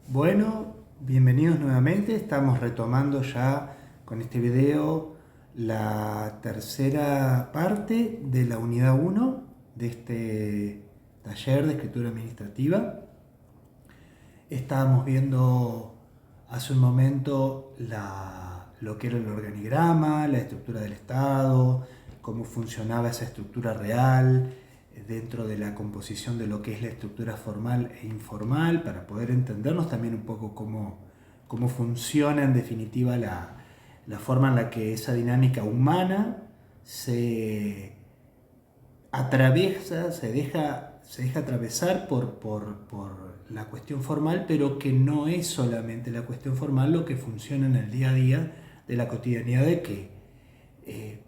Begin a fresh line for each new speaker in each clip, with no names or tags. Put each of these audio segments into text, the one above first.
Bueno, bienvenidos nuevamente. Estamos retomando ya con este video la tercera parte de la unidad 1 de este taller de escritura administrativa. Estábamos viendo hace un momento lo que era el organigrama, la estructura del Estado, cómo funcionaba esa estructura real dentro de la composición de lo que es la estructura formal e informal, para poder entendernos también un poco cómo funciona en definitiva la forma en la que esa dinámica humana se atraviesa, se deja atravesar por la cuestión formal, pero que no es solamente la cuestión formal lo que funciona en el día a día de la cotidianidad de que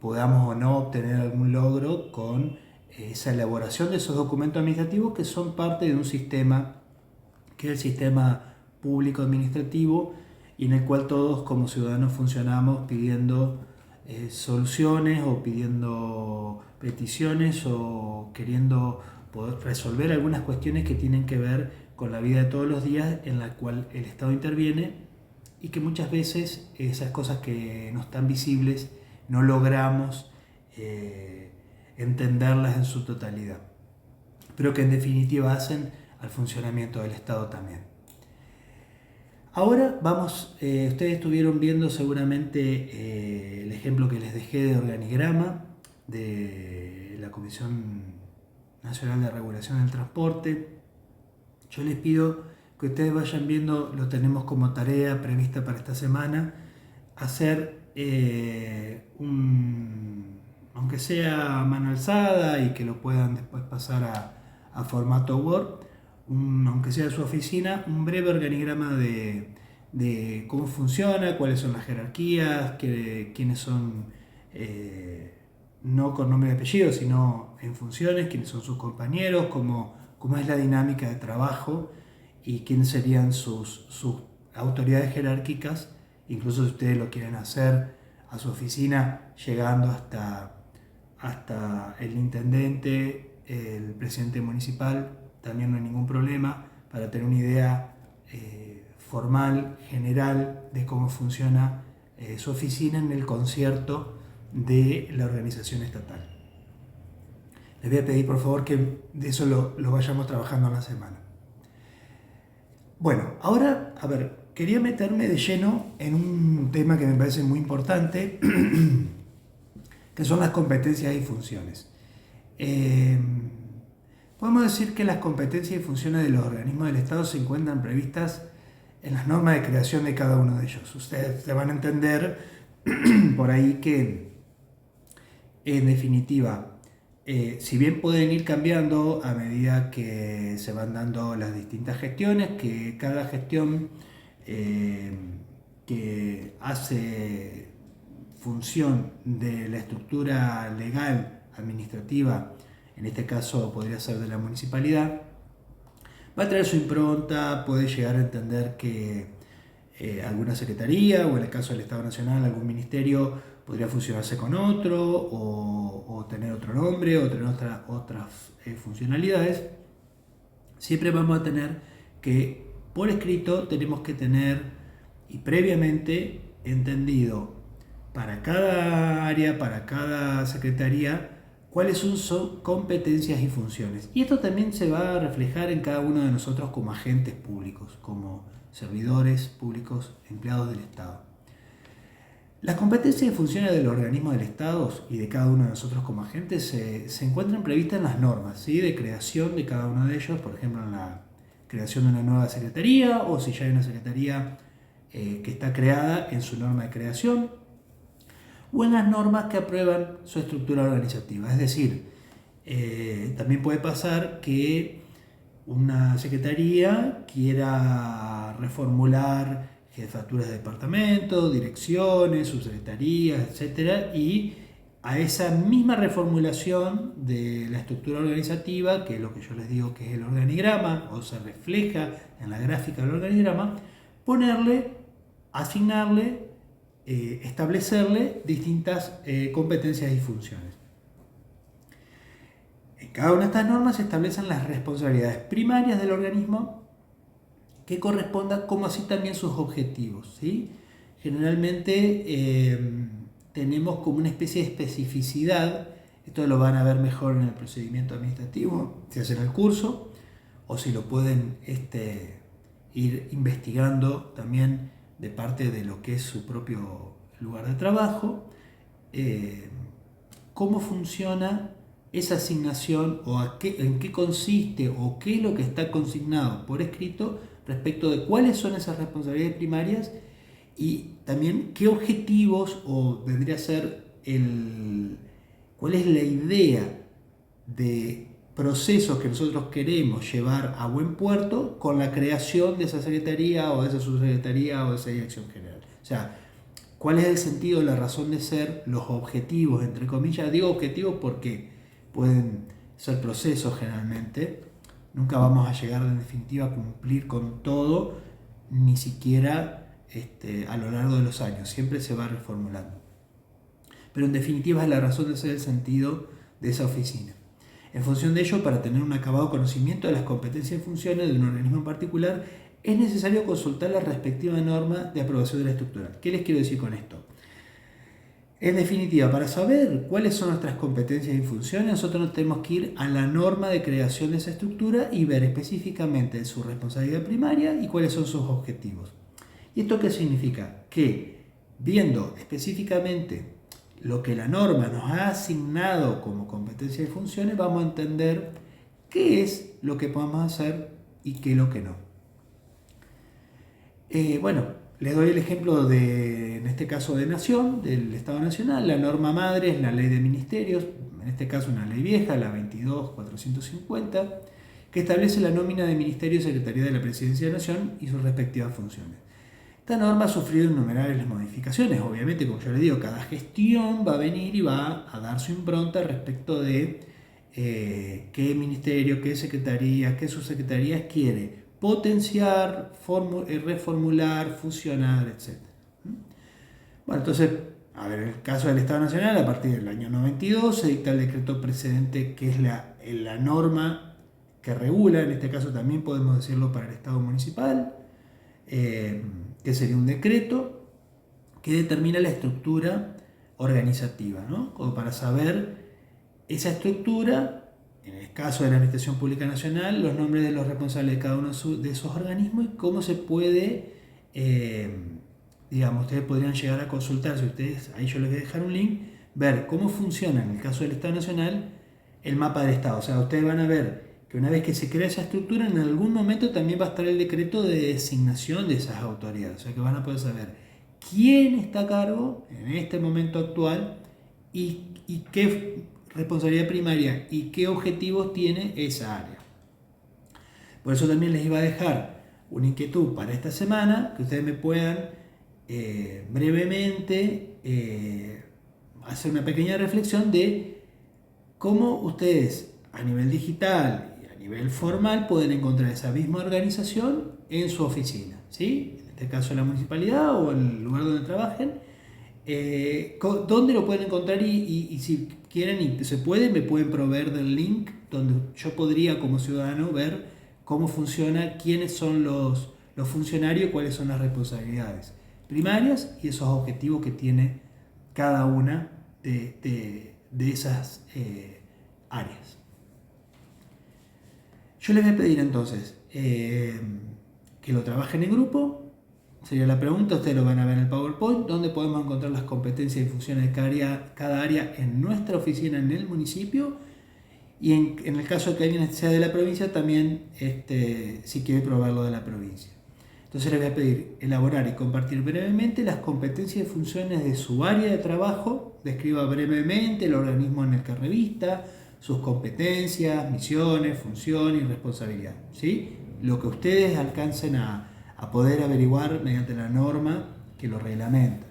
podamos o no obtener algún logro con esa elaboración de esos documentos administrativos que son parte de un sistema que es el sistema público administrativo y en el cual todos como ciudadanos funcionamos pidiendo soluciones o pidiendo peticiones o queriendo poder resolver algunas cuestiones que tienen que ver con la vida de todos los días en la cual el Estado interviene y que muchas veces esas cosas que no están visibles no logramos entenderlas en su totalidad, pero que en definitiva hacen al funcionamiento del Estado también. Ahora vamos, ustedes estuvieron viendo seguramente el ejemplo que les dejé de organigrama de la Comisión Nacional de Regulación del Transporte. Yo les pido que ustedes vayan viendo, lo tenemos como tarea prevista para esta semana, hacer aunque sea a mano alzada y que lo puedan después pasar a formato Word, aunque sea de su oficina, un breve organigrama de cómo funciona, cuáles son las jerarquías, quiénes son, no con nombre y apellido, sino en funciones, quiénes son sus compañeros, cómo es la dinámica de trabajo y quiénes serían sus autoridades jerárquicas, incluso si ustedes lo quieren hacer a su oficina, llegando hasta el intendente, el presidente municipal, también no hay ningún problema, para tener una idea formal, general, de cómo funciona su oficina en el concierto de la organización estatal. Les voy a pedir por favor que de eso lo vayamos trabajando en la semana. Bueno, ahora, a ver, quería meterme de lleno en un tema que me parece muy importante, que son las competencias y funciones. Podemos decir que las competencias y funciones de los organismos del Estado se encuentran previstas en las normas de creación de cada uno de ellos. Ustedes se van a entender por ahí que, en definitiva, si bien pueden ir cambiando a medida que se van dando las distintas gestiones, que cada gestión que hace función de la estructura legal, administrativa, en este caso podría ser de la municipalidad, va a traer su impronta, puede llegar a entender que alguna secretaría o en el caso del Estado Nacional algún ministerio podría fusionarse con otro o tener otro nombre o tener otras funcionalidades. Siempre vamos a tener que por escrito tenemos que tener y previamente entendido para cada área, para cada secretaría, cuáles son sus competencias y funciones. Y esto también se va a reflejar en cada uno de nosotros como agentes públicos, como servidores públicos, empleados del Estado. Las competencias y funciones de los organismos del Estado y de cada uno de nosotros como agentes se encuentran previstas en las normas, ¿sí?, de creación de cada uno de ellos, por ejemplo en la creación de una nueva secretaría o si ya hay una secretaría que está creada en su norma de creación, o en las normas que aprueban su estructura organizativa. Es decir, también puede pasar que una secretaría quiera reformular jefaturas de departamento, direcciones, subsecretarías, etc. Y a esa misma reformulación de la estructura organizativa, que es lo que yo les digo que es el organigrama, o se refleja en la gráfica del organigrama, asignarle, establecerle distintas competencias y funciones. En cada una de estas normas se establecen las responsabilidades primarias del organismo que corresponda como así también sus objetivos, ¿sí? Generalmente tenemos como una especie de especificidad, esto lo van a ver mejor en el procedimiento administrativo, si hacen el curso, o si lo pueden ir investigando también de parte de lo que es su propio lugar de trabajo, cómo funciona esa asignación o en qué consiste o qué es lo que está consignado por escrito respecto de cuáles son esas responsabilidades primarias y también qué objetivos o vendría a ser cuál es la idea de procesos que nosotros queremos llevar a buen puerto con la creación de esa secretaría o de esa subsecretaría o de esa dirección general. O sea, cuál es el sentido, la razón de ser, los objetivos, entre comillas. Digo objetivos porque pueden ser procesos generalmente. Nunca vamos a llegar en definitiva a cumplir con todo, ni siquiera a lo largo de los años. Siempre se va reformulando. Pero en definitiva es la razón de ser, el sentido de esa oficina. En función de ello, para tener un acabado conocimiento de las competencias y funciones de un organismo en particular, es necesario consultar la respectiva norma de aprobación de la estructura. ¿Qué les quiero decir con esto? En definitiva, para saber cuáles son nuestras competencias y funciones, nosotros tenemos que ir a la norma de creación de esa estructura y ver específicamente su responsabilidad primaria y cuáles son sus objetivos. ¿Y esto qué significa? Que viendo específicamente lo que la norma nos ha asignado como competencias y funciones, vamos a entender qué es lo que podemos hacer y qué es lo que no. Les doy el ejemplo en este caso de Nación, del Estado Nacional. La norma madre es la ley de ministerios, en este caso una ley vieja, la 22.450, que establece la nómina de Ministerio y Secretaría de la Presidencia de la Nación y sus respectivas funciones. Esta norma ha sufrido innumerables modificaciones. Obviamente, como yo les digo, cada gestión va a venir y va a dar su impronta respecto de qué ministerio, qué secretaría, qué subsecretarías quiere potenciar, reformular, fusionar, etc. Bueno, entonces, a ver, en el caso del Estado Nacional, a partir del año 92 se dicta el decreto precedente, que es la norma que regula, en este caso también podemos decirlo para el Estado municipal, que sería un decreto que determina la estructura organizativa, ¿no? Como para saber esa estructura. En el caso de la Administración Pública Nacional, los nombres de los responsables de cada uno de esos organismos y cómo se puede, ustedes podrían llegar a consultar, si ustedes, ahí yo les voy a dejar un link, ver cómo funciona en el caso del Estado Nacional el mapa del Estado. O sea, ustedes van a ver que una vez que se crea esa estructura, en algún momento también va a estar el decreto de designación de esas autoridades. O sea, que van a poder saber quién está a cargo en este momento actual y qué responsabilidad primaria y qué objetivos tiene esa área. Por eso también les iba a dejar una inquietud para esta semana, que ustedes me puedan brevemente hacer una pequeña reflexión de cómo ustedes a nivel digital y a nivel formal pueden encontrar esa misma organización en su oficina, ¿sí? En este caso en la municipalidad o en el lugar donde trabajen. ¿Dónde lo pueden encontrar? Y si quieren y se puede, me pueden proveer del link donde yo podría como ciudadano ver cómo funciona, quiénes son los funcionarios, cuáles son las responsabilidades primarias y esos objetivos que tiene cada una de esas áreas. Yo les voy a pedir entonces que lo trabajen en grupo. Sería la pregunta, ustedes lo van a ver en el PowerPoint, donde podemos encontrar las competencias y funciones de cada área en nuestra oficina en el municipio, y en el caso de que alguien sea de la provincia, también si quiere probarlo de la provincia. Entonces les voy a pedir elaborar y compartir brevemente las competencias y funciones de su área de trabajo, describa brevemente el organismo en el que revista, sus competencias, misiones, funciones y responsabilidad, ¿sí? Lo que ustedes alcancen a poder averiguar mediante la norma que lo reglamenta.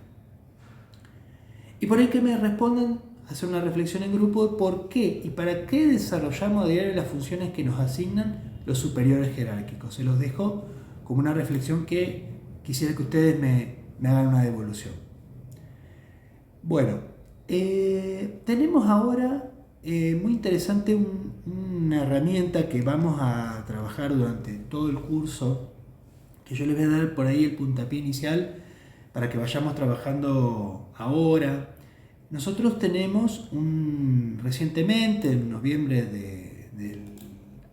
Y por ahí que me respondan, hacer una reflexión en grupo de por qué y para qué desarrollamos a diario las funciones que nos asignan los superiores jerárquicos. Se los dejo como una reflexión que quisiera que ustedes me hagan una devolución. Bueno, tenemos ahora muy interesante una herramienta que vamos a trabajar durante todo el curso que yo les voy a dar por ahí el puntapié inicial para que vayamos trabajando ahora. Nosotros tenemos recientemente, en noviembre del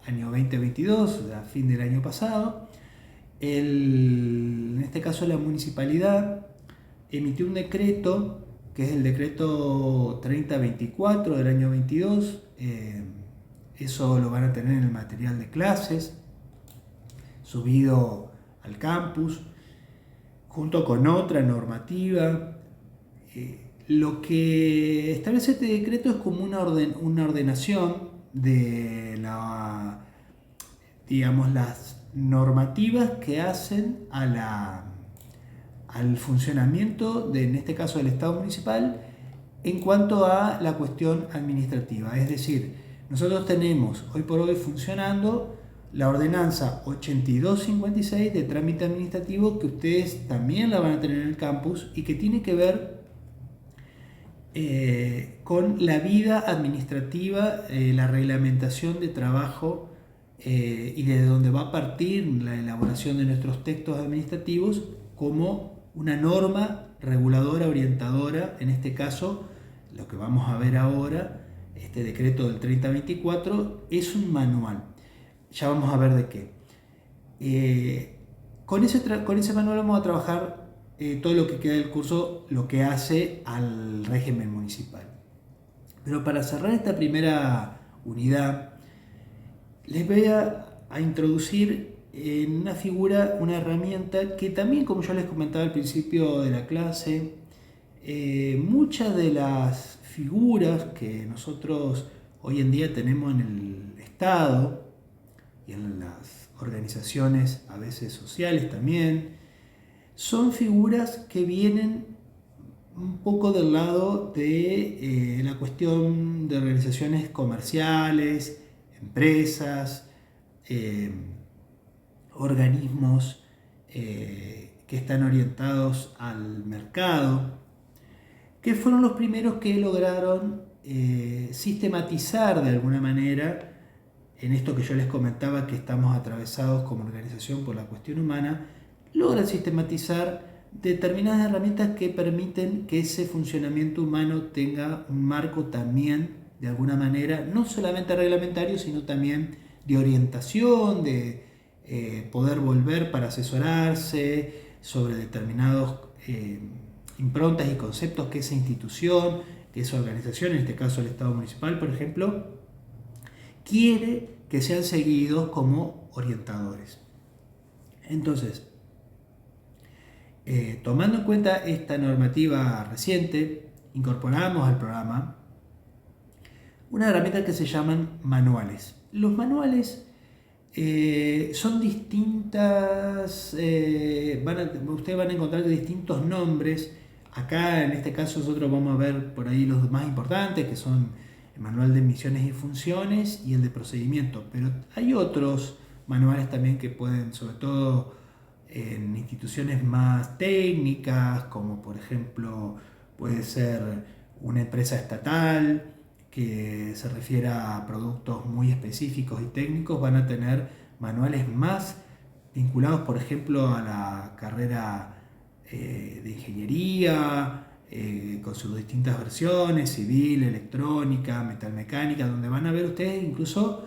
año 2022, a fin del año pasado, en este caso la municipalidad emitió un decreto, que es el decreto 3024 del año 22. Eso lo van a tener en el material de clases, subido al campus, junto con otra normativa. Lo que establece este decreto es como una ordenación de las normativas que hacen al funcionamiento en este caso del Estado municipal en cuanto a la cuestión administrativa. Es decir, nosotros tenemos hoy por hoy funcionando la ordenanza 8256 de trámite administrativo, que ustedes también la van a tener en el campus y que tiene que ver con la vida administrativa, la reglamentación de trabajo y de donde va a partir la elaboración de nuestros textos administrativos como una norma reguladora, orientadora. En este caso, lo que vamos a ver ahora, este decreto del 3024, es un manual. Ya vamos a ver de qué. Con ese manual vamos a trabajar todo lo que queda del curso, lo que hace al régimen municipal. Pero para cerrar esta primera unidad, les voy a introducir en una figura, una herramienta que también, como yo les comentaba al principio de la clase, muchas de las figuras que nosotros hoy en día tenemos en el Estado y en las organizaciones a veces sociales también, son figuras que vienen un poco del lado de la cuestión de organizaciones comerciales, empresas, organismos que están orientados al mercado, que fueron los primeros que lograron sistematizar de alguna manera, en esto que yo les comentaba, que estamos atravesados como organización por la cuestión humana, logran sistematizar determinadas herramientas que permiten que ese funcionamiento humano tenga un marco también, de alguna manera, no solamente reglamentario, sino también de orientación, de poder volver para asesorarse sobre determinados improntas y conceptos que esa institución, que esa organización, en este caso el Estado municipal, por ejemplo, quiere que sean seguidos como orientadores. Entonces, tomando en cuenta esta normativa reciente, incorporamos al programa una herramienta que se llaman manuales. Los manuales son distintas, ustedes van a encontrar distintos nombres. Acá en este caso nosotros vamos a ver por ahí los más importantes, que son el manual de misiones y funciones y el de procedimiento, pero hay otros manuales también que pueden, sobre todo en instituciones más técnicas, como por ejemplo puede ser una empresa estatal que se refiera a productos muy específicos y técnicos, van a tener manuales más vinculados, por ejemplo, a la carrera de ingeniería, con sus distintas versiones, civil, electrónica, metalmecánica, donde van a ver ustedes incluso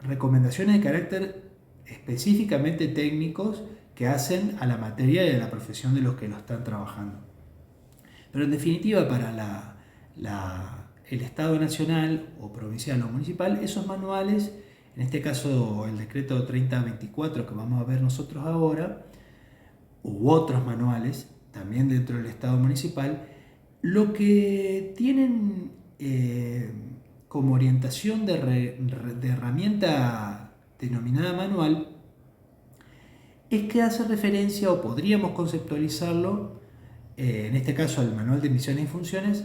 recomendaciones de carácter específicamente técnicos que hacen a la materia y a la profesión de los que lo están trabajando. Pero en definitiva, para el Estado nacional o provincial o municipal, esos manuales, en este caso el decreto 3024 que vamos a ver nosotros ahora, u otros manuales, también dentro del Estado municipal, lo que tienen como orientación de herramienta denominada manual es que hace referencia, o podríamos conceptualizarlo, en este caso al manual de misiones y funciones,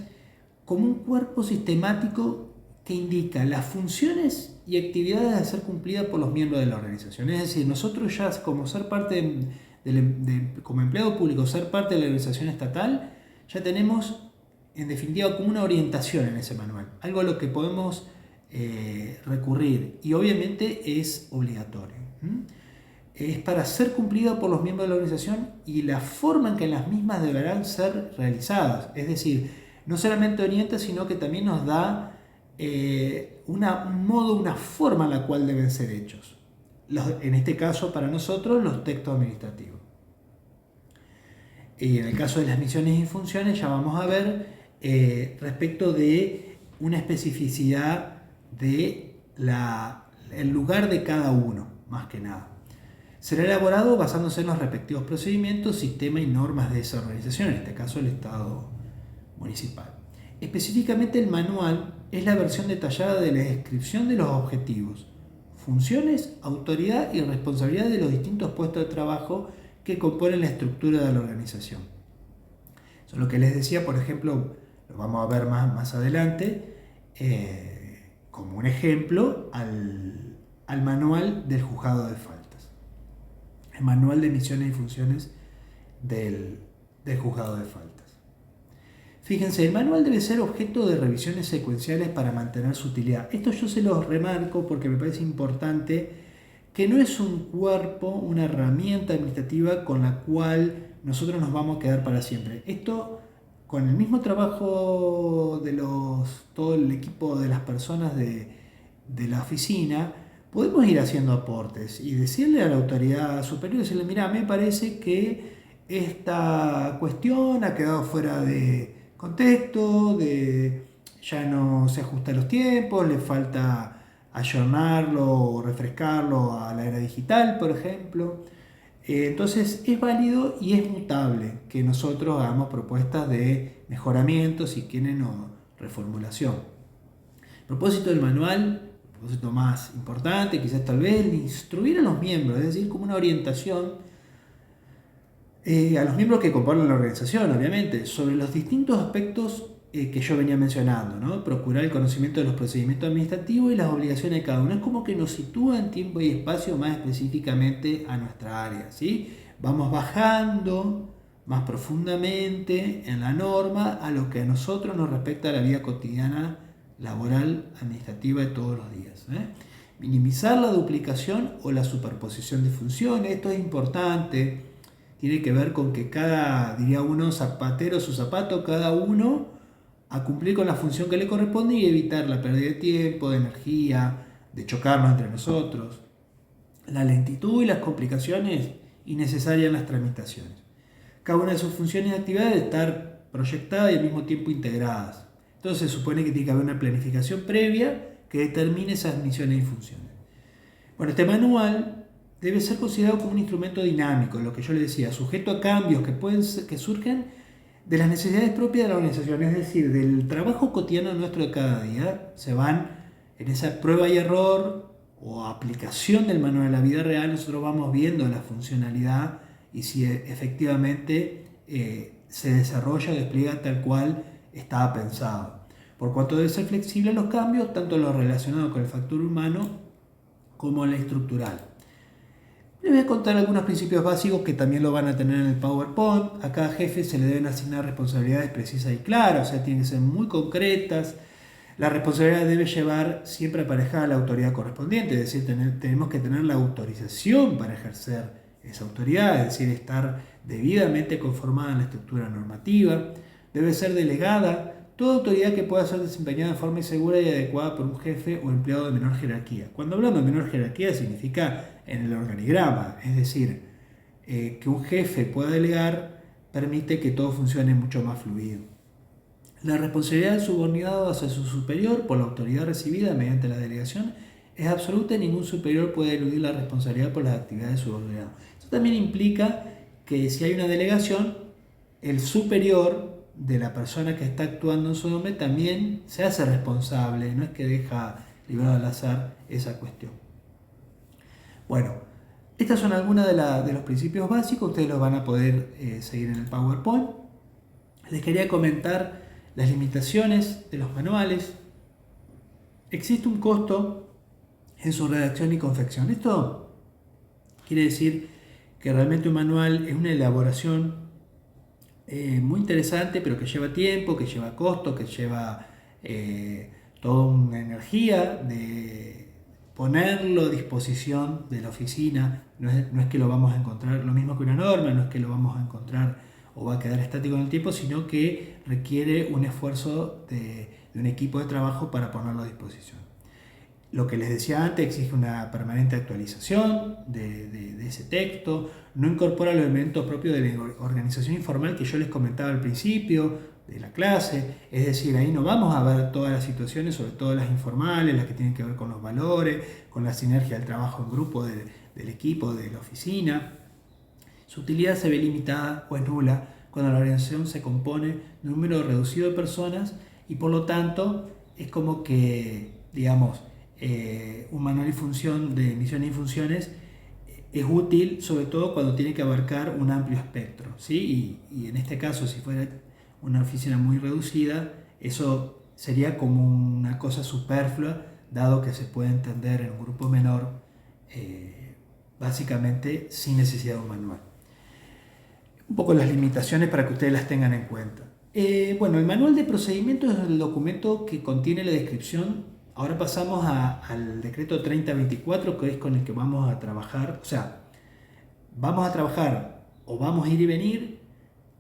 como un cuerpo sistemático que indica las funciones y actividades a ser cumplidas por los miembros de la organización. Es decir, nosotros ya como ser parte como empleado público, ser parte de la organización estatal, ya tenemos en definitiva como una orientación en ese manual, algo a lo que podemos recurrir y obviamente es obligatorio. es para ser cumplida por los miembros de la organización y la forma en que las mismas deberán ser realizadas. Es decir, no solamente orienta, sino que también nos da un modo, una forma en la cual deben ser hechos. En este caso, para nosotros, los textos administrativos. Y en el caso de las misiones y funciones, ya vamos a ver respecto de una especificidad de el lugar de cada uno, más que nada. Será elaborado basándose en los respectivos procedimientos, sistemas y normas de esa organización, en este caso el Estado municipal. Específicamente el manual es la versión detallada de la descripción de los objetivos, funciones, autoridad y responsabilidad de los distintos puestos de trabajo que componen la estructura de la organización. Eso es lo que les decía, por ejemplo, lo vamos a ver más adelante, como un ejemplo al manual del juzgado de faltas. El manual de misiones y funciones del juzgado de faltas. Fíjense, el manual debe ser objeto de revisiones secuenciales para mantener su utilidad. Esto yo se los remarco porque me parece importante, que no es un cuerpo, una herramienta administrativa con la cual nosotros nos vamos a quedar para siempre. Esto, con el mismo trabajo de todo el equipo de las personas de la oficina, podemos ir haciendo aportes y decirle a la autoridad superior, decirle, mira, me parece que esta cuestión ha quedado fuera de contexto, ya no se ajusta a los tiempos, le falta ayornarlo o refrescarlo a la era digital, por ejemplo. Entonces es válido y es mutable que nosotros hagamos propuestas de mejoramiento, si quieren, o reformulación. El propósito del manual, el propósito más importante, quizás tal vez, el instruir a los miembros, es decir, como una orientación a los miembros que componen la organización, obviamente, sobre los distintos aspectos que yo venía mencionando, ¿no? Procurar el conocimiento de los procedimientos administrativos y las obligaciones de cada uno. Es como que nos sitúa en tiempo y espacio más específicamente a nuestra área, ¿sí? Vamos bajando más profundamente en la norma a lo que a nosotros nos respecta a la vida cotidiana, laboral, administrativa de todos los días, Minimizar la duplicación o la superposición de funciones, esto es importante. Tiene que ver con que cada, diría uno, zapatero su zapato, cada uno a cumplir con la función que le corresponde y evitar la pérdida de tiempo, de energía, de chocarnos entre nosotros, la lentitud y las complicaciones innecesarias en las tramitaciones. Cada una de sus funciones y actividades debe estar proyectadas y al mismo tiempo integradas. Entonces se supone que tiene que haber una planificación previa que determine esas misiones y funciones. Bueno, este manual debe ser considerado como un instrumento dinámico, lo que yo les decía, sujeto a cambios que surgen de las necesidades propias de la organización, es decir, del trabajo cotidiano nuestro de cada día. Se van en esa prueba y error o aplicación del manual a la vida real, nosotros vamos viendo la funcionalidad y si efectivamente se desarrolla o despliega tal cual estaba pensado. Por cuanto debe ser flexible a los cambios, tanto los relacionados con el factor humano como el estructural. Les voy a contar algunos principios básicos que también lo van a tener en el PowerPoint. A cada jefe se le deben asignar responsabilidades precisas y claras, o sea, tienen que ser muy concretas. La responsabilidad debe llevar siempre aparejada a la autoridad correspondiente, es decir, tenemos que tener la autorización para ejercer esa autoridad, es decir, estar debidamente conformada en la estructura normativa. Debe ser delegada toda autoridad que pueda ser desempeñada de forma segura y adecuada por un jefe o empleado de menor jerarquía. Cuando hablamos de menor jerarquía significa en el organigrama, es decir, que un jefe pueda delegar permite que todo funcione mucho más fluido. La responsabilidad del subordinado hacia su superior por la autoridad recibida mediante la delegación es absoluta y ningún superior puede eludir la responsabilidad por las actividades subordinadas. Esto también implica que si hay una delegación, el superior de la persona que está actuando en su nombre también se hace responsable, no es que deja librado al azar esa cuestión. Bueno, estas son algunas de los principios básicos, ustedes los van a poder seguir en el PowerPoint. Les quería comentar las limitaciones de los manuales. Existe un costo en su redacción y confección. Esto quiere decir que realmente un manual es una elaboración muy interesante, pero que lleva tiempo, que lleva costo, que lleva toda una energía ponerlo a disposición de la oficina. No es que lo vamos a encontrar lo mismo que una norma, no es que lo vamos a encontrar o va a quedar estático en el tiempo, sino que requiere un esfuerzo de un equipo de trabajo para ponerlo a disposición. Lo que les decía antes, exige una permanente actualización de ese texto, no incorpora los elementos propios de la organización informal que yo les comentaba al principio de la clase, es decir, ahí no vamos a ver todas las situaciones, sobre todo las informales, las que tienen que ver con los valores, con la sinergia del trabajo en grupo del equipo, de la oficina. Su utilidad se ve limitada o es nula cuando la organización se compone de un número reducido de personas y por lo tanto es como que, digamos, un manual y función de misiones y funciones es útil sobre todo cuando tiene que abarcar un amplio espectro, ¿sí? Y en este caso, si fuera una oficina muy reducida, eso sería como una cosa superflua, dado que se puede entender en un grupo menor, básicamente sin necesidad de un manual. Un poco las limitaciones para que ustedes las tengan en cuenta. Bueno, el manual de procedimientos es el documento que contiene la descripción. Ahora pasamos al decreto 3024, que es con el que vamos a trabajar. O sea, vamos a trabajar o vamos a ir y venir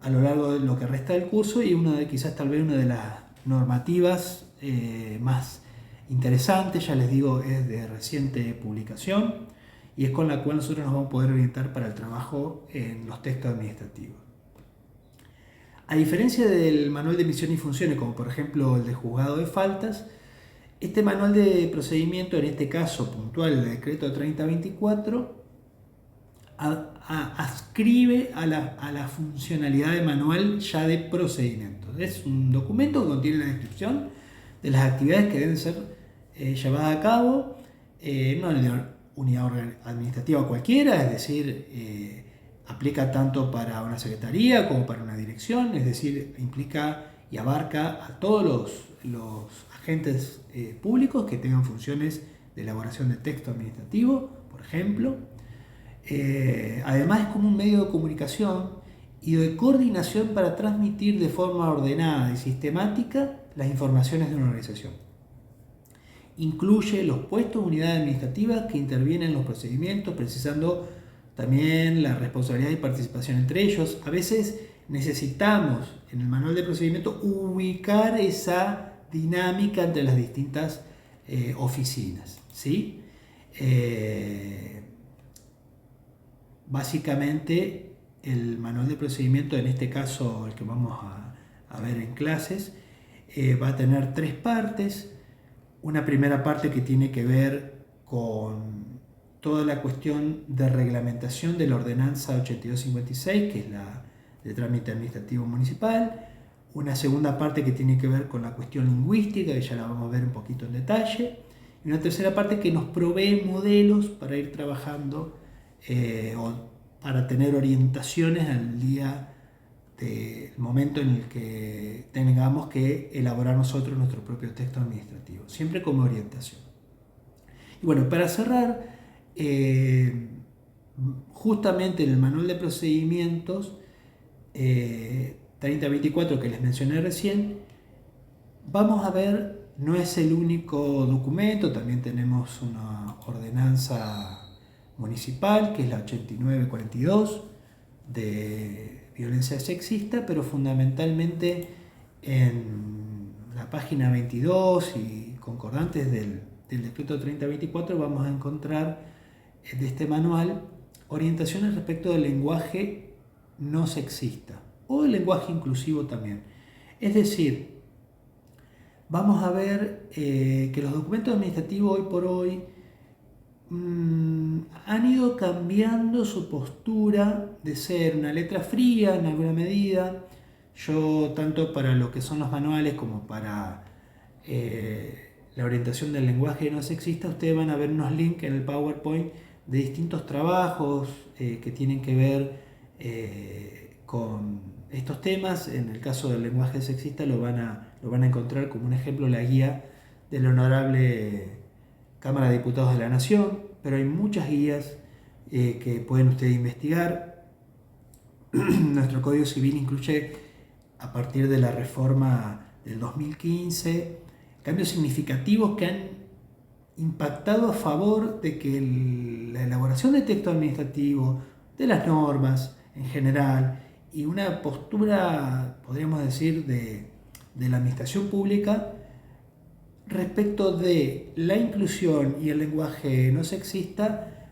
a lo largo de lo que resta del curso y quizás tal vez una de las normativas más interesantes, ya les digo, es de reciente publicación y es con la cual nosotros nos vamos a poder orientar para el trabajo en los textos administrativos. A diferencia del manual de misión y funciones, como por ejemplo el de juzgado de faltas, este manual de procedimiento, en este caso puntual, el decreto 3024, adscribe a la funcionalidad de manual ya de procedimientos. Es un documento que contiene la descripción de las actividades que deben ser llevadas a cabo en una unidad administrativa cualquiera, es decir, aplica tanto para una secretaría como para una dirección, es decir, implica y abarca a todos los agentes públicos que tengan funciones de elaboración de texto administrativo, por ejemplo. Además es como un medio de comunicación y de coordinación para transmitir de forma ordenada y sistemática las informaciones de una organización. Incluye los puestos de unidades administrativas que intervienen en los procedimientos, precisando también la responsabilidad y participación entre ellos. A veces necesitamos en el manual de procedimiento ubicar esa dinámica entre las distintas oficinas, ¿sí? Básicamente el manual de procedimiento, en este caso el que vamos a ver en clases, va a tener tres partes. Una primera parte que tiene que ver con toda la cuestión de reglamentación de la ordenanza 8256, que es la de trámite administrativo municipal. Una segunda parte que tiene que ver con la cuestión lingüística, que ya la vamos a ver un poquito en detalle. Y una tercera parte que nos provee modelos para ir trabajando o para tener orientaciones al día del momento en el que tengamos que elaborar nosotros nuestro propio texto administrativo, siempre como orientación. Y bueno, para cerrar, justamente en el manual de procedimientos 3024 que les mencioné recién, vamos a ver, no es el único documento, también tenemos una ordenanza municipal, que es la 8942 de violencia sexista, pero fundamentalmente en la página 22 y concordantes del decreto 3024 vamos a encontrar de este manual orientaciones respecto del lenguaje no sexista o del lenguaje inclusivo también. Es decir, vamos a ver que los documentos administrativos hoy por hoy han ido cambiando su postura de ser una letra fría en alguna medida. Yo, tanto para lo que son los manuales como para la orientación del lenguaje no sexista, ustedes van a ver unos links en el PowerPoint de distintos trabajos que tienen que ver con estos temas. En el caso del lenguaje sexista lo van a encontrar como un ejemplo la guía de la Honorable Cámara de Diputados de la Nación, pero hay muchas guías que pueden ustedes investigar. Nuestro Código Civil incluye, a partir de la reforma del 2015, cambios significativos que han impactado a favor de que la elaboración de texto administrativo, de las normas en general, y una postura, podríamos decir, de la administración pública respecto de la inclusión y el lenguaje no sexista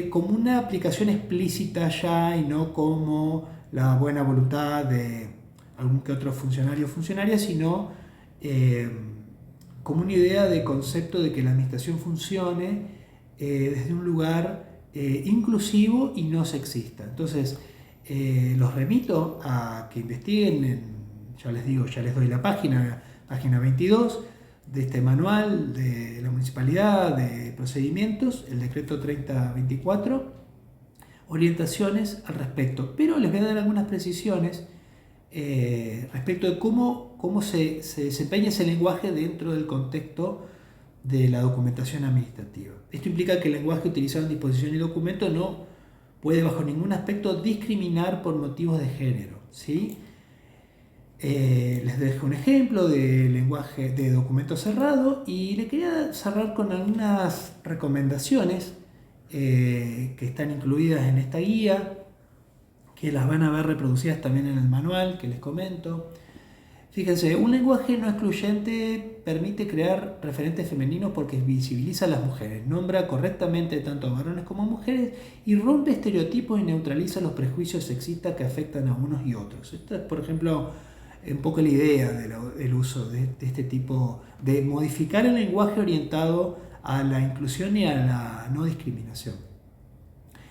como una aplicación explícita ya y no como la buena voluntad de algún que otro funcionario o funcionaria, sino como una idea de concepto de que la administración funcione desde un lugar inclusivo y no sexista. Entonces, los remito a que investiguen, ya les digo, ya les doy la página 22 de este manual de la municipalidad de procedimientos, el decreto 3024, orientaciones al respecto, pero les voy a dar algunas precisiones respecto de cómo se desempeña ese lenguaje dentro del contexto de la documentación administrativa. Esto implica que el lenguaje utilizado en disposición y documento no puede bajo ningún aspecto discriminar por motivos de género, ¿sí? Les dejo un ejemplo de lenguaje de documento cerrado y le quería cerrar con algunas recomendaciones que están incluidas en esta guía, que las van a ver reproducidas también en el manual que les comento. Fíjense, un lenguaje no excluyente permite crear referentes femeninos porque visibiliza a las mujeres, nombra correctamente tanto a varones como a mujeres y rompe estereotipos y neutraliza los prejuicios sexistas que afectan a unos y otros. Esta es, por ejemplo, un poco la idea del uso de este tipo, de modificar el lenguaje orientado a la inclusión y a la no discriminación.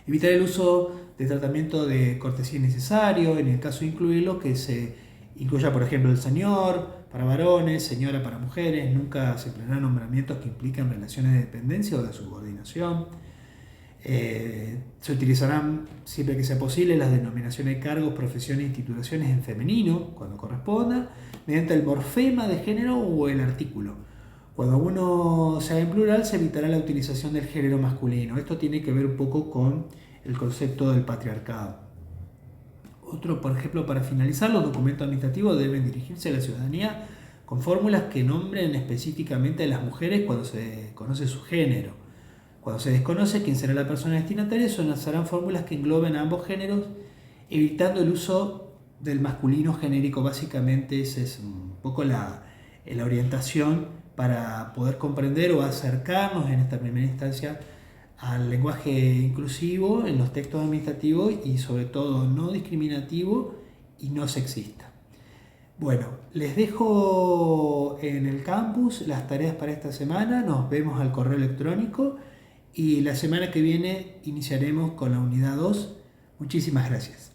Evitar el uso de tratamiento de cortesía innecesario, en el caso de incluirlo, que se incluya, por ejemplo, el señor para varones, señora para mujeres, nunca se emplearán nombramientos que implican relaciones de dependencia o de subordinación. Se utilizarán, siempre que sea posible, las denominaciones de cargos, profesiones e instituciones en femenino, cuando corresponda, mediante el morfema de género o el artículo. Cuando uno sea en plural, se evitará la utilización del género masculino. Esto tiene que ver un poco con el concepto del patriarcado. Otro, por ejemplo, para finalizar, los documentos administrativos deben dirigirse a la ciudadanía con fórmulas que nombren específicamente a las mujeres cuando se conoce su género. Cuando se desconoce quién será la persona destinataria, serán fórmulas que engloben a ambos géneros, evitando el uso del masculino genérico. Básicamente esa es un poco la orientación para poder comprender o acercarnos en esta primera instancia al lenguaje inclusivo en los textos administrativos y sobre todo no discriminativo y no sexista. Bueno, les dejo en el campus las tareas para esta semana, nos vemos al correo electrónico y la semana que viene iniciaremos con la unidad 2. Muchísimas gracias.